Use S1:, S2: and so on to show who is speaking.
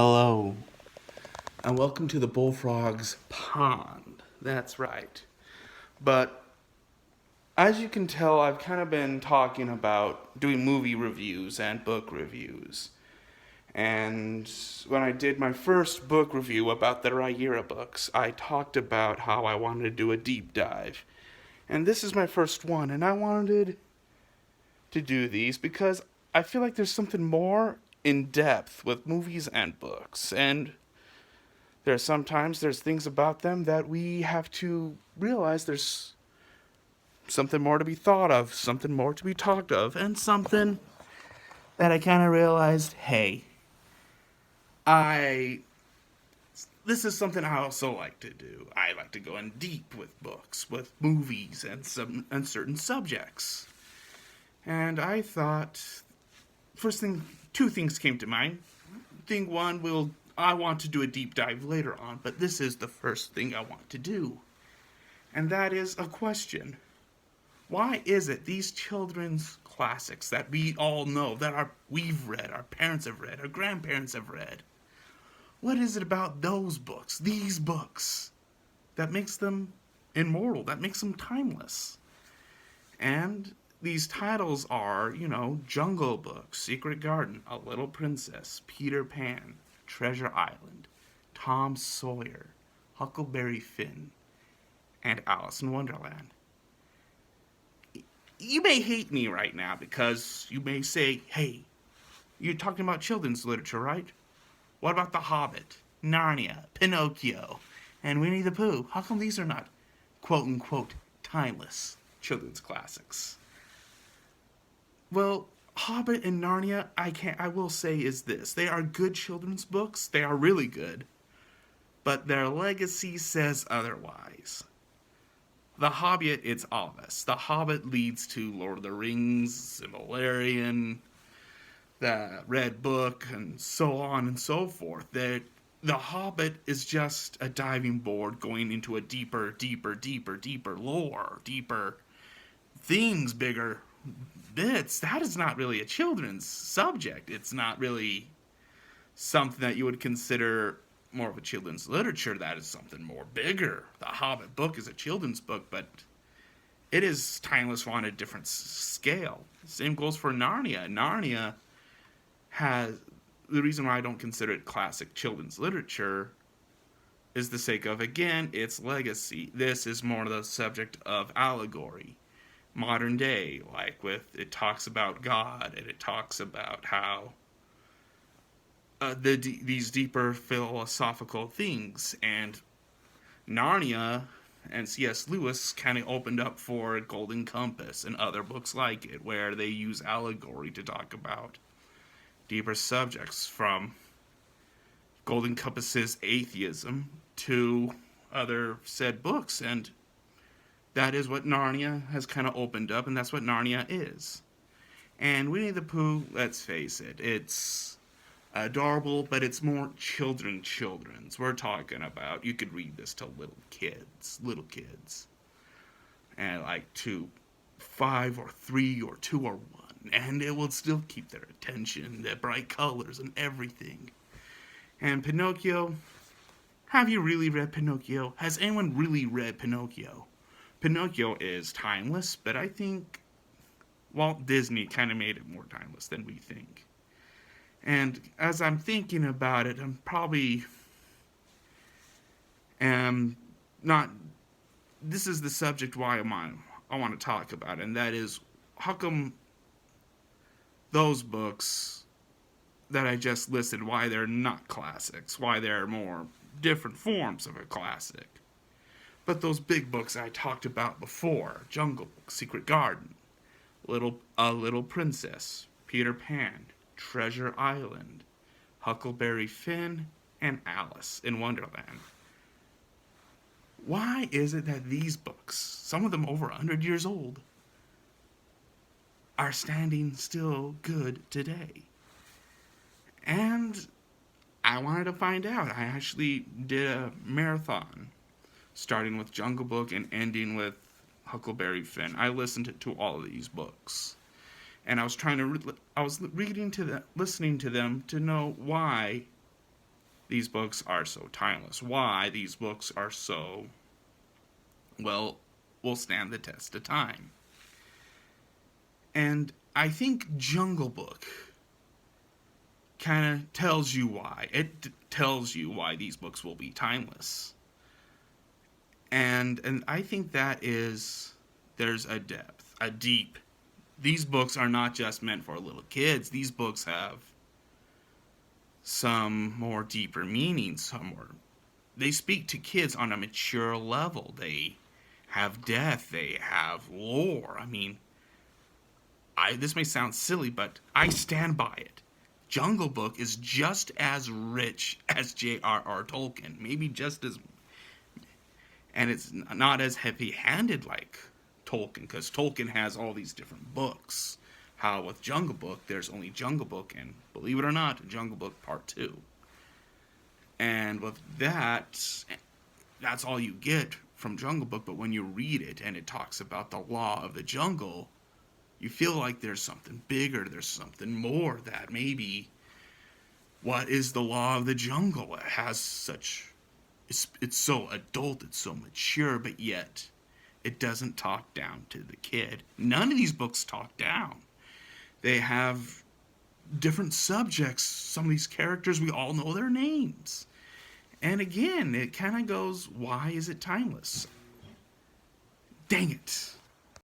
S1: Hello, and welcome to the Bullfrog's pond. That's right. But as you can tell, I've kind of been talking about doing movie reviews and book reviews. And when I did my first book review about the Raira books, I talked about how I wanted to do a deep dive. And this is my first one, and I wanted to do these because I feel like there's something more in depth with movies and books. And there's things about them that we have to realize there's something more to be thought of, something more to be talked of, and something that I kind of realized, hey, I this is something I also like to do. I like to go in deep with books, with movies, and certain subjects. And I thought, first thing, two things came to mind. Thing one, I want to do a deep dive later on, but this is the first thing I want to do. And that is a question. Why is it these children's classics that we all know, we've read, our parents have read, our grandparents have read, what is it about those books, these books, that makes them immortal, that makes them timeless? And these titles are, Jungle Book, Secret Garden, A Little Princess, Peter Pan, Treasure Island, Tom Sawyer, Huckleberry Finn, and Alice in Wonderland. You may hate me right now because you may say, hey, you're talking about children's literature, right? What about The Hobbit, Narnia, Pinocchio, and Winnie the Pooh? How come these are not quote unquote timeless children's classics? Well, Hobbit and Narnia, I will say is this. They are good children's books. They are really good. But their legacy says otherwise. The Hobbit, it's obvious. The Hobbit leads to Lord of the Rings, Silmarillion, the Red Book, and so on and so forth. The Hobbit is just a diving board going into a deeper lore, deeper things, bigger bits. That is not really a children's subject. It's not really something that you would consider more of a children's literature. That is something more bigger. The Hobbit book is a children's book, but it is timeless on a different scale. Same goes for Narnia. Narnia has the reason why I don't consider it classic children's literature is the sake of, again, its legacy. This is more the subject of allegory, modern day, like it talks about God, and it talks about how these deeper philosophical things. And Narnia and C.S. Lewis kind of opened up for Golden Compass and other books like it, where they use allegory to talk about deeper subjects, from Golden Compass's atheism to other said books. And that is what Narnia has kind of opened up, and that's what Narnia is. And Winnie the Pooh, let's face it, it's adorable, but it's more children's. We're talking about, you could read this to little kids, and like 5 or 3 or 2 or 1, and it will still keep their attention, the bright colors and everything. And Pinocchio, have you really read Pinocchio? Has anyone really read Pinocchio? Pinocchio is timeless, but I think Walt Disney kind of made it more timeless than we think. And as I'm thinking about it, I'm probably not. This is the subject why I want to talk about it, and that is, how come those books that I just listed, why they're not classics, why they're more different forms of a classic. But those big books I talked about before, Jungle Book, Secret Garden, A Little Princess, Peter Pan, Treasure Island, Huckleberry Finn, and Alice in Wonderland. Why is it that these books, some of them over 100 years old, are standing still good today? And I wanted to find out. I actually did a marathon, starting with Jungle Book and ending with Huckleberry Finn. I listened to all of these books, and I was listening to them to know why these books are so timeless, why these books are so, well, will stand the test of time. And I think Jungle Book kind of tells you why. It tells you why these books will be timeless. And I think that is, there's a depth, a deep. These books are not just meant for little kids. These books have some more deeper meanings, they speak to kids on a mature level. They have death, they have lore. I mean, this may sound silly, but I stand by it. Jungle Book is just as rich as J.R.R. Tolkien, maybe just as, and it's not as heavy-handed like Tolkien, because Tolkien has all these different books. How with Jungle Book, there's only Jungle Book, and believe it or not, Jungle Book Part 2. And with that, that's all you get from Jungle Book, but when you read it and it talks about the law of the jungle, you feel like there's something bigger, there's something more, that maybe what is the law of the jungle? It has such, it's so adult, it's so mature, but yet it doesn't talk down to the kid. None of these books talk down. They have different subjects. Some of these characters, we all know their names. And again, it kind of goes, why is it timeless? Dang it.